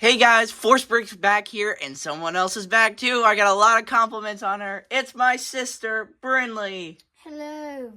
Hey guys, Force Break's back here, and someone else is back too. I got a lot of compliments on her. It's my sister, Brinley. Hello.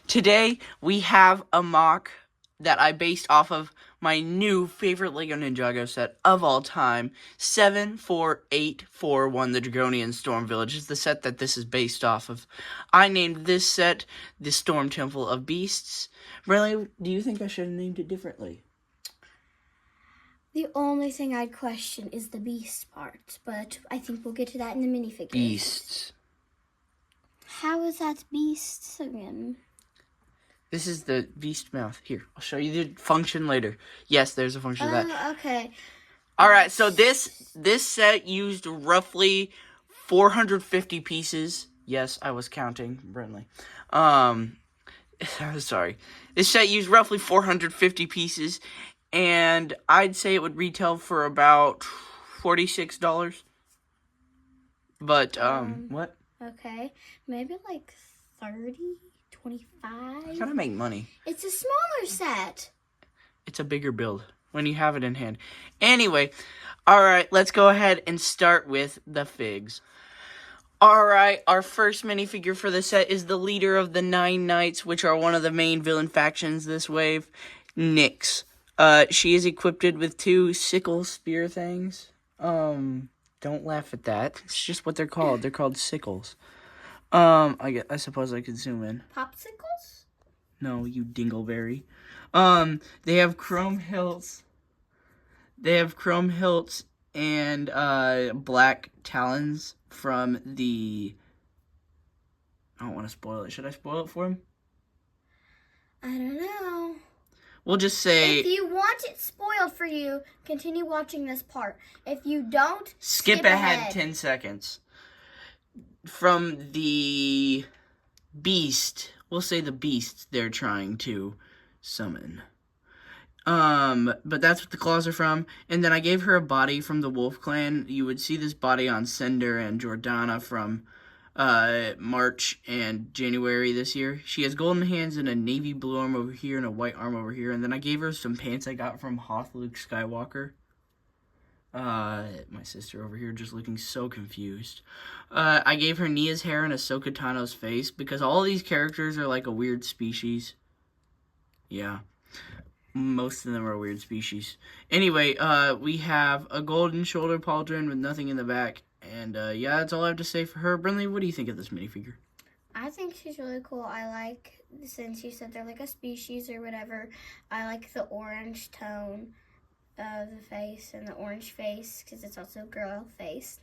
Today, we have a MOC that I based off of my new favorite LEGO Ninjago set of all time, 74841, the Dragonian Storm Village, is the set that this is based off of. I named this set the Storm Temple of Beasts. Brinley, do you think I should have named it differently? The only thing I'd question is the beast part, but I think we'll get to that in the minifigures. Beasts. How is that beasts again? This is the beast mouth. Here, I'll show you the function later. Yes, there's a function of that. Okay. Alright, so this set used roughly 450 pieces. Yes, I was counting, Brinley. Sorry. This set used roughly 450 pieces, and I'd say it would retail for about $46. But, what? Okay. Maybe like 30, 25. Gotta make money. It's a smaller set. It's a bigger build when you have it in hand. Anyway, alright, let's go ahead and start with the figs. Alright, our first minifigure for the set is the leader of the Nine Knights, which are one of the main villain factions this wave, Nyx. She is equipped with two sickle spear things. Don't laugh at that. It's just what they're called. They're called sickles. I suppose I could zoom in. Popsicles? No, you dingleberry. They have chrome hilts. They have chrome hilts and black talons from the... I don't want to spoil it. Should I spoil it for him? I don't know. We'll just say... If you want it spoiled for you, continue watching this part. If you don't, skip ahead 10 seconds. From the beast, we'll say the beast they're trying to summon. But that's what the claws are from. And then I gave her a body from the Wolf Clan. You would see this body on Cinder and Jordana from March and January this year. She has golden hands and a navy blue arm over here and a white arm over here. And then I gave her some pants I got from Hoth Luke Skywalker. My sister over here just looking so confused. I gave her Nia's hair and Ahsoka Tano's face because all these characters are like a weird species. Yeah. Most of them are weird species. Anyway, we have a golden shoulder pauldron with nothing in the back. And, yeah, that's all I have to say for her. Brinley, what do you think of this minifigure? I think she's really cool. I like, since you said they're like a species or whatever, I like the orange tone of the face and the orange face because it's also a girl face.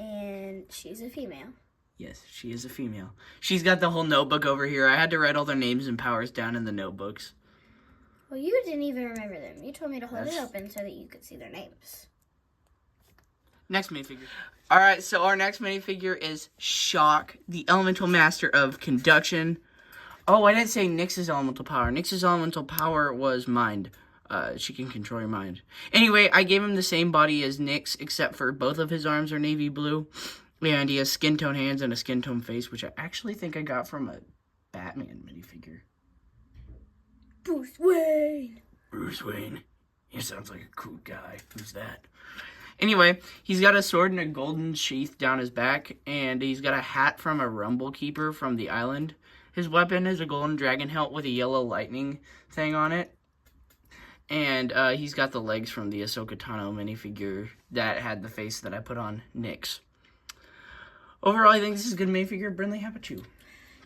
And she's a female. Yes, she is a female. She's got the whole notebook over here. I had to write all their names and powers down in the notebooks. Well, you didn't even remember them. You told me to hold it open so that you could see their names. Next minifigure. Alright, so our next minifigure is Shock, the elemental master of conduction. Oh, I didn't say Nyx's elemental power. Nyx's elemental power was mind. She can control your mind. Anyway, I gave him the same body as Nyx, except for both of his arms are navy blue. And he has skin tone hands and a skin tone face, which I actually think I got from a Batman minifigure. Bruce Wayne. Bruce Wayne. He sounds like a cool guy. Who's that? Anyway, he's got a sword and a golden sheath down his back, and he's got a hat from a Rumble Keeper from the island. His weapon is a golden dragon hilt with a yellow lightning thing on it. And he's got the legs from the Ahsoka Tano minifigure that had the face that I put on Nyx. Overall, I think this is a good minifigure. Brinley, how about you?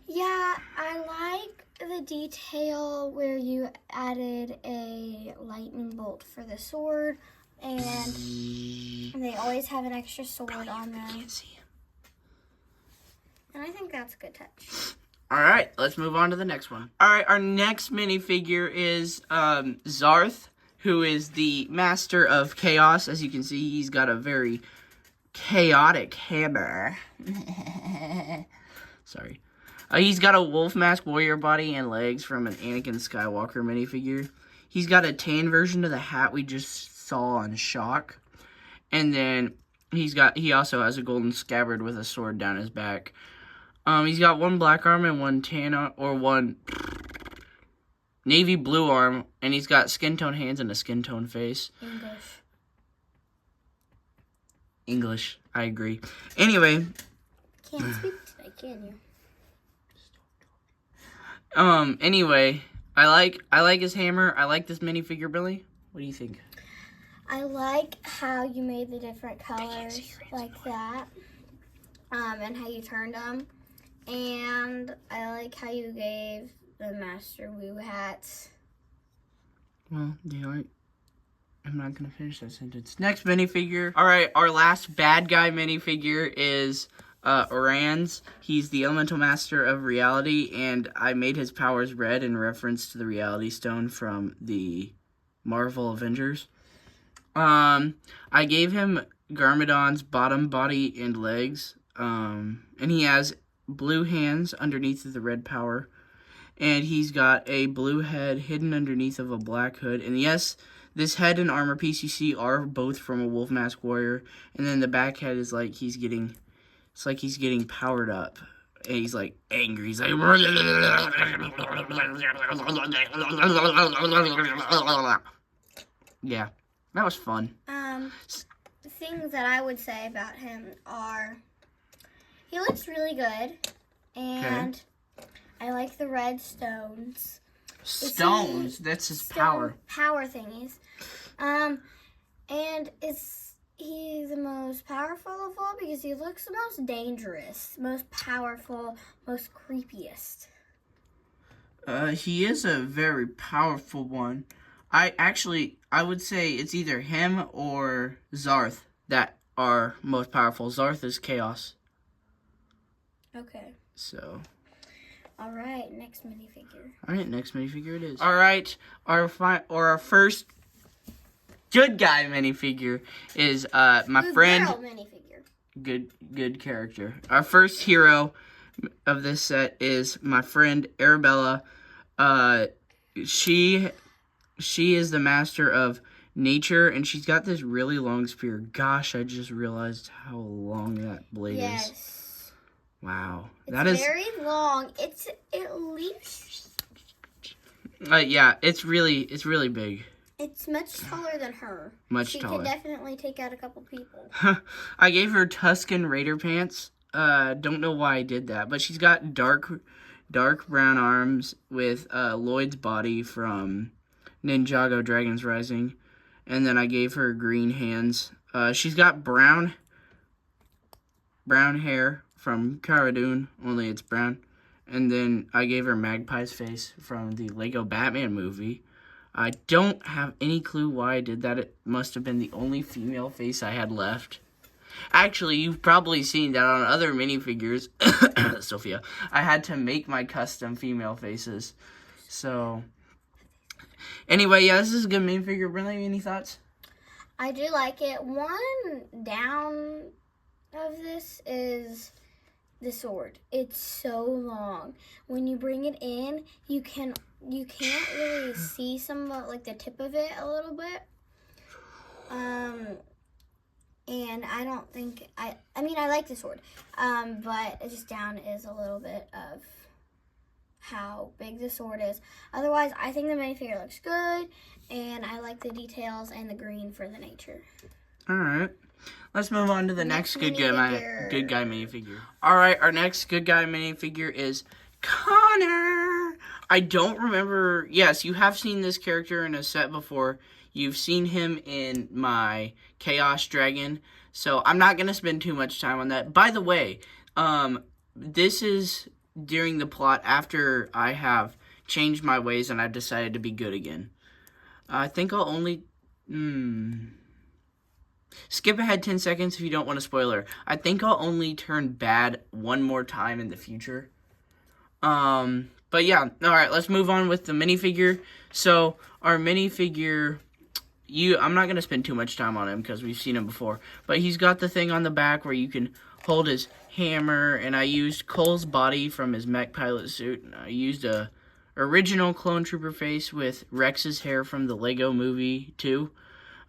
Yeah, I like the detail where you added a lightning bolt for the sword. And they always have an extra sword on them. Can't see him. And I think that's a good touch. Alright, let's move on to the next one. Alright, our next minifigure is Zarth, who is the master of chaos. As you can see, he's got a very chaotic hammer. Sorry. He's got a wolf mask warrior body and legs from an Anakin Skywalker minifigure. He's got a tan version of the hat we just saw on Shock. And then he also has a golden scabbard with a sword down his back. He's got one black arm and one one navy blue arm, and he's got skin tone hands and a skin tone face. English. English. I agree. Anyway, Can't speak today, can you? Anyway, I like his hammer. I like this minifigure, Billy. What do you think? I like how you made the different colors like that, and how you turned them, and I like how you gave the Master Wu hats. Well, I'm not gonna finish that sentence. Next minifigure. All right, our last bad guy minifigure is Oran's. He's the elemental master of reality, and I made his powers red in reference to the reality stone from the Marvel Avengers. I gave him Garmadon's bottom, body, and legs, and he has blue hands underneath of the red power, and he's got a blue head hidden underneath of a black hood, and yes, this head and armor piece you see are both from a Wolf Mask Warrior, and then the back head is like he's getting powered up, and he's like angry, he's like, yeah. That was fun. Things that I would say about him are, he looks really good, and I like the red stones. Stones? That's his power. Power thingies. And is he the most powerful of all? Because he looks the most dangerous, most powerful, most creepiest. He is a very powerful one. I would say it's either him or Zarth that are most powerful. Zarth is chaos. Okay. So. All right, next minifigure. All right, next minifigure it is. All right, our first good guy minifigure is my good friend. Girl minifigure. Good character. Our first hero of this set is my friend Arabella. She is the master of nature, and she's got this really long spear. Gosh, I just realized how long that blade is. Wow. It's very long. It's at least... yeah, it's really big. It's much taller than her. Taller. She could definitely take out a couple people. I gave her Tuscan Raider pants. Don't know why I did that, but she's got dark brown arms with Lloyd's body from Ninjago Dragon's Rising, and then I gave her green hands. She's got brown hair from Cara Dune, only it's brown, and then I gave her Magpie's face from the Lego Batman movie. I don't have any clue why I did that. It must have been the only female face I had left. Actually, you've probably seen that on other minifigures. Sophia, I had to make my custom female faces. So, anyway, yeah, this is a good minifigure. Brinley, any thoughts? I do like it. One down of this is the sword. It's so long. When you bring it in, you can't really see some of, like, the tip of it a little bit. And I don't think, I mean, I like the sword, but just down is a little bit of how big the sword is. Otherwise, I think the minifigure looks good, and I like the details and the green for the nature. All right. Let's move on to the next good guy minifigure. All right, our next good guy minifigure is Connor. I don't remember. Yes, you have seen this character in a set before. You've seen him in my Chaos Dragon, so I'm not going to spend too much time on that. By the way, this is during the plot after I have changed my ways and I've decided to be good again. I think I'll only... Skip ahead 10 seconds if you don't want a spoiler. I think I'll only turn bad one more time in the future. But yeah, alright, let's move on with the minifigure. So, our minifigure... I'm not going to spend too much time on him because we've seen him before. But he's got the thing on the back where you can hold his hammer. And I used Cole's body from his mech pilot suit. And I used a original Clone Trooper face with Rex's hair from the Lego movie too.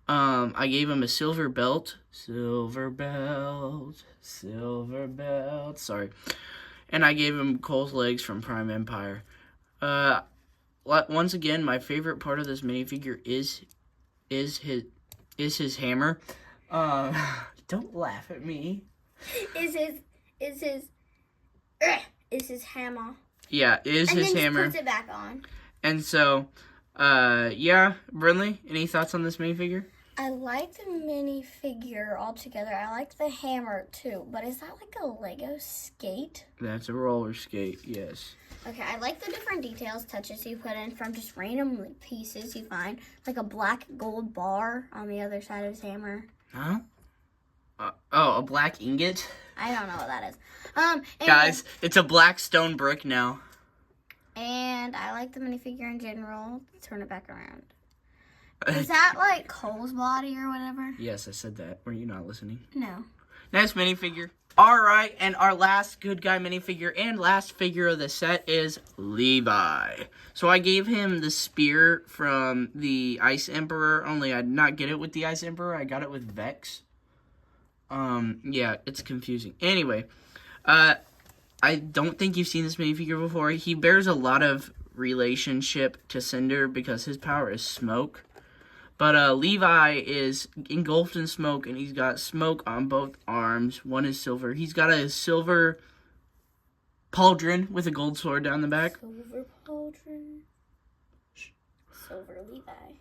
I gave him a silver belt. Silver belt. Sorry. And I gave him Cole's legs from Prime Empire. Once again, my favorite part of this minifigure is his hammer. Don't laugh at me. Is his hammer. Yeah, is his hammer. And then just puts it back on. And so, yeah, Brinley, any thoughts on this minifigure? I like the minifigure altogether. I like the hammer too. But is that like a Lego skate? That's a roller skate, yes. Okay, I like the different details, touches you put in from just random pieces you find. Like a black gold bar on the other side of his hammer. Huh? A black ingot? I don't know what that is. Guys, it's a black stone brick now. And I like the minifigure in general. Turn it back around. Is that like Cole's body or whatever? Yes, I said that. Were you not listening? No. Next minifigure. Alright, and our last good guy minifigure and last figure of the set is Levi. So I gave him the spear from the Ice Emperor, only I did not get it with the Ice Emperor. I got it with Vex. Yeah, it's confusing. Anyway, I don't think you've seen this minifigure before. He bears a lot of relationship to Cinder because his power is smoke. But Levi is engulfed in smoke, and he's got smoke on both arms. One is silver. He's got a silver pauldron with a gold sword down the back. Silver pauldron. Silver Levi.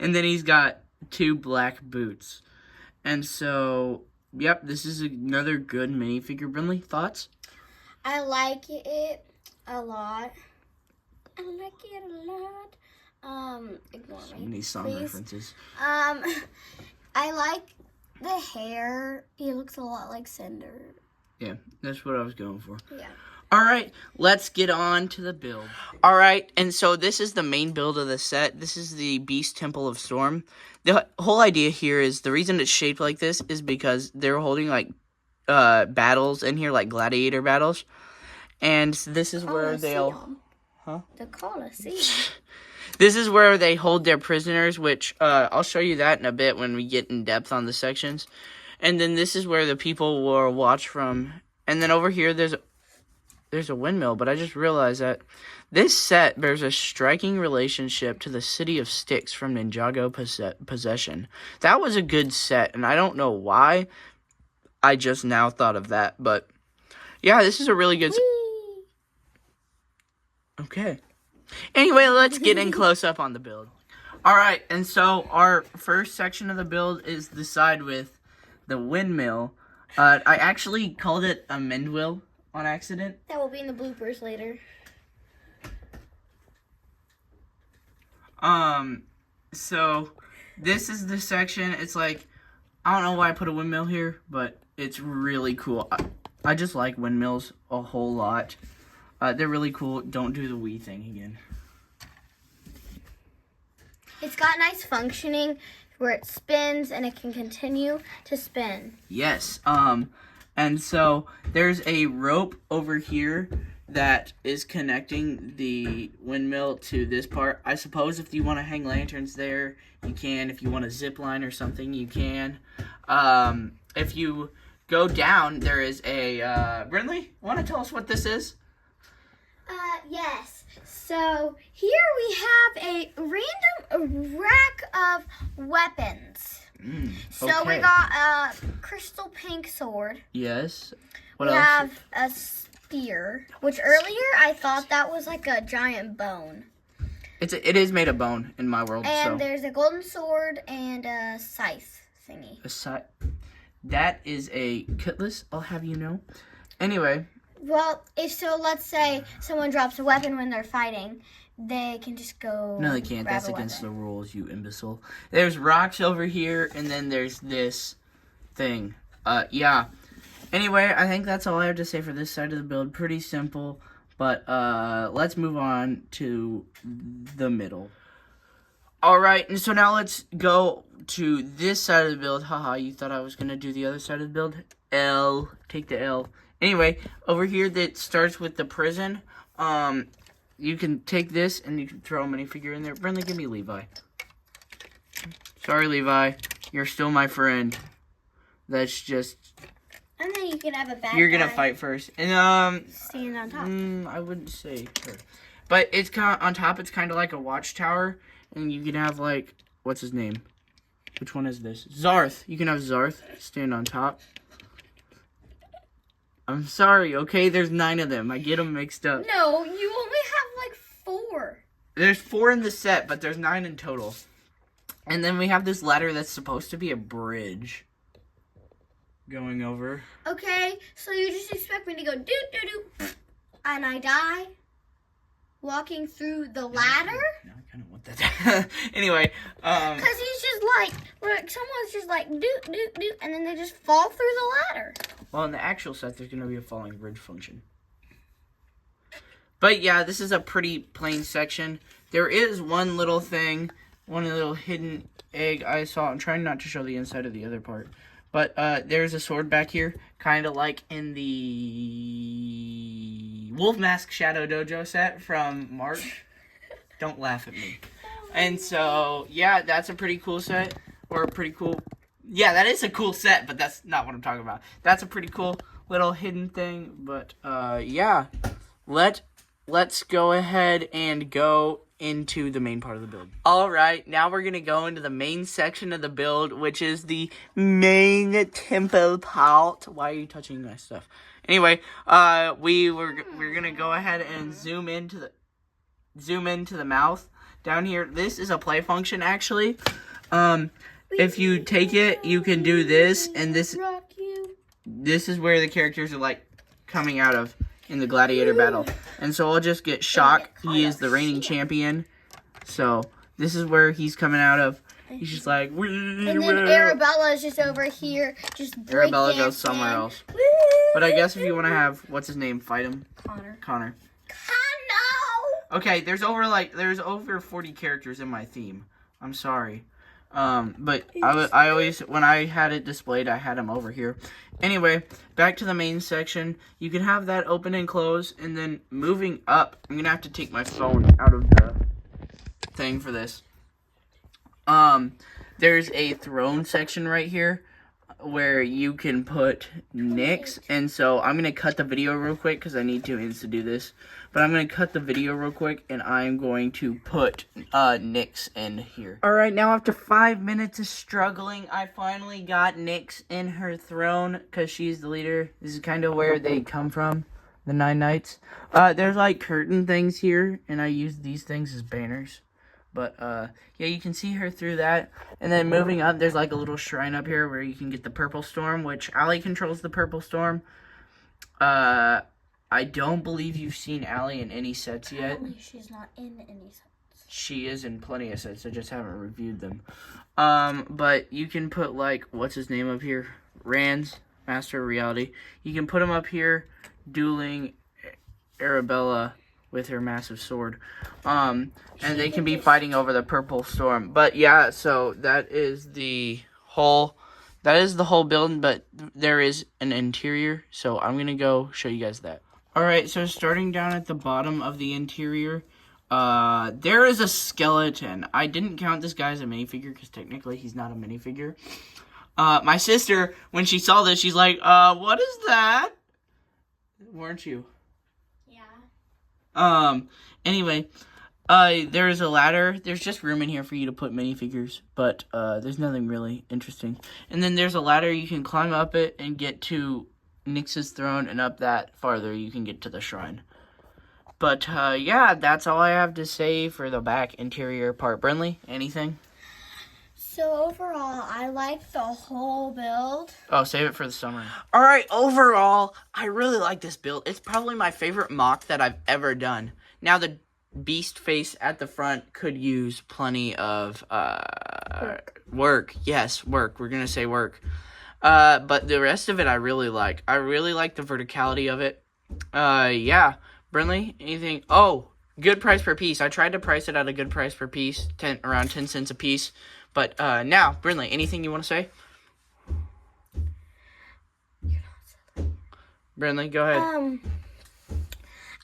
And then he's got 2 black boots. And so, yep, this is another good minifigure. Brinley, thoughts? I like it a lot. Ignore So me. many song please. references. I like the hair. He looks a lot like Cinder. Yeah, that's what I was going for. Yeah. Alright, let's get on to the build. Alright, and so this is the main build of the set. This is the Beast Temple of Storm. The whole idea here is, the reason it's shaped like this is because they're holding, like, battles in here, like gladiator battles. And this is where they'll... Huh? The Colosseum. This is where they hold their prisoners, which I'll show you that in a bit when we get in depth on the sections. And then this is where the people will watch from. And then over here, there's a windmill, but I just realized that this set bears a striking relationship to the City of Styx from Ninjago Possession. That was a good set, and I don't know why. I just now thought of that, but yeah, this is a really good set. Okay. Anyway, let's get in close up on the build. Alright, and so our first section of the build is the side with the windmill. I actually called it a Mendwheel on accident. That will be in the bloopers later. So this is the section. It's like, I don't know why I put a windmill here, but it's really cool. I just like windmills a whole lot. They're really cool. Don't do the Wii thing again. It's got nice functioning where it spins and it can continue to spin. Yes. And so there's a rope over here that is connecting the windmill to this part. I suppose if you want to hang lanterns there, you can. If you want a zip line or something, you can. If you go down, there is a... Brinley, want to tell us what this is? Yes. So here we have a random rack of weapons. So we got a crystal pink sword. Yes. What else? We have a spear, which earlier I thought that was like a giant bone. It is made of bone in my world. And there's a golden sword and a scythe thingy. That is a cutlass, I'll have you know. Anyway. Well, let's say someone drops a weapon when they're fighting, they can just go. No, they can't. That's against the rules, you imbecile. There's rocks over here, and then there's this thing. Yeah. Anyway, I think that's all I have to say for this side of the build. Pretty simple, but let's move on to the middle. Alright, and so now let's go to this side of the build. Haha, you thought I was going to do the other side of the build? L. Take the L. Anyway, over here that starts with the prison. You can take this and you can throw a minifigure in there. Brinley, give me Levi. Sorry, Levi. You're still my friend. That's just... And then you can have a bad You're gonna fight first. And, stand on top. I wouldn't say her. But it's kind of... On top, it's kind of like a watchtower. And you can have, like... What's his name? Which one is this? Zarth. You can have Zarth stand on top. I'm sorry, okay? There's 9 of them. I get them mixed up. No, you only have like 4. There's 4 in the set, but there's 9 in total. And then we have this ladder that's supposed to be a bridge going over. Okay, so you just expect me to go doo-doo-doo, and I die walking through the ladder? No, I kind of want that. Anyway, Because he's just like, someone's just like doo-doo-doo, and then they just fall through the ladder. Well, in the actual set, there's going to be a falling bridge function. But yeah, this is a pretty plain section. There is one little thing, one little hidden egg I saw. I'm trying not to show the inside of the other part. But there's a sword back here, kind of like in the Wolf Mask Shadow Dojo set from March. Don't laugh at me. And so, yeah, that's a pretty cool set. Or a pretty cool... Yeah, that is a cool set, but that's not what I'm talking about. That's a pretty cool little hidden thing. But, yeah. Let's go ahead and go into the main part of the build. Alright, now we're going to go into the main section of the build, which is the main temple part. Why are you touching my stuff? Anyway, we're going to go ahead and zoom into the mouth down here. This is a play function, actually. If you take it, you can do this, and this is where the characters are, like, coming out of in the gladiator battle. And so I'll just get Shock. He is the reigning champion. So this is where he's coming out of. He's just like, and then Arabella is just over here, just Arabella goes somewhere else. But I guess if you want to have, what's his name, fight him? Connor. Okay, there's over 40 characters in my theme. I'm sorry. But I always, when I had it displayed, I had them over here. Anyway, back to the main section. You can have that open and close, and then moving up, I'm gonna have to take my phone out of the thing for this. There's a throne section right here where you can put Nyx, and so I'm gonna cut the video real quick because I need 2 hands to do this. But I'm going to cut the video real quick, and I'm going to put Nyx in here. Alright, now after 5 minutes of struggling, I finally got Nyx in her throne, because she's the leader. This is kind of where they come from, the 9 Knights. There's, like, curtain things here, and I use these things as banners. But, yeah, you can see her through that. And then moving up, there's, like, a little shrine up here where you can get the Purple Storm, which Allie controls the Purple Storm. I don't believe you've seen Allie in any sets yet. Apparently she's not in any sets. She is in plenty of sets. I just haven't reviewed them. But you can put, like, what's his name up here? Rand's Master of Reality. You can put him up here dueling Arabella with her massive sword. And they can be fighting over the Purple Storm. But, yeah, so that is the whole build, but there is an interior. So I'm going to go show you guys that. Alright, so starting down at the bottom of the interior, there is a skeleton. I didn't count this guy as a minifigure, because technically he's not a minifigure. My sister, when she saw this, she's like, what is that? Weren't you? Yeah. Anyway, there's a ladder. There's just room in here for you to put minifigures, but, there's nothing really interesting. And then there's a ladder, you can climb up it and get to Nyx's throne, and up that farther you can get to the shrine. But yeah, that's all I have to say for the back interior part. Brinley, anything? So overall, I like the whole build. Oh, save it for the summary. Alright, overall, I really like this build. It's probably my favorite MOC that I've ever done. Now, the beast face at the front could use plenty of work. Yes, work. We're gonna say work. But the rest of it I really like. I really like the verticality of it. Yeah. Brinley, anything? Oh, good price per piece. I tried to price it at a good price per piece, around 10 cents a piece. But now, Brinley, anything you want to say? Brinley, go ahead.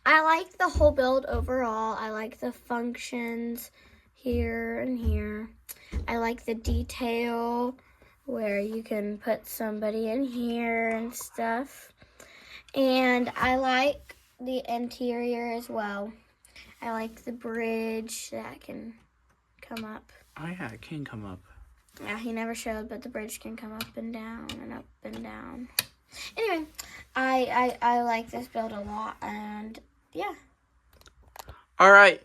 I like the whole build overall. I like the functions here and here. I like the detail where you can put somebody in here and stuff. And I like the interior as well. I like the bridge that can come up. Oh yeah, it can come up. Yeah, he never showed, but the bridge can come up and down and up and down. Anyway, I like this build a lot, and yeah. All right.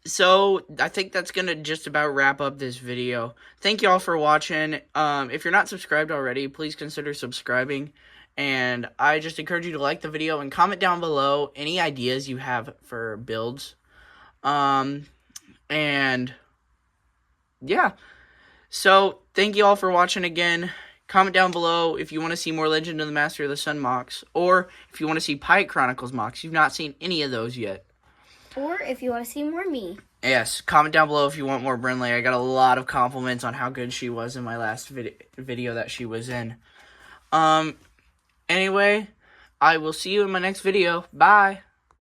So I think that's gonna just about wrap up this video. Thank you all for watching. If you're not subscribed already, please consider subscribing. And I just encourage you to like the video and comment down below any ideas you have for builds. And yeah. So thank you all for watching again. Comment down below if you want to see more Legend of the Master of the Sun MOCs, or if you want to see Pike Chronicles MOCs. You've not seen any of those yet. Or if you want to see more me. Yes, comment down below if you want more Brinley. I got a lot of compliments on how good she was in my last video that she was in. Anyway, I will see you in my next video. Bye.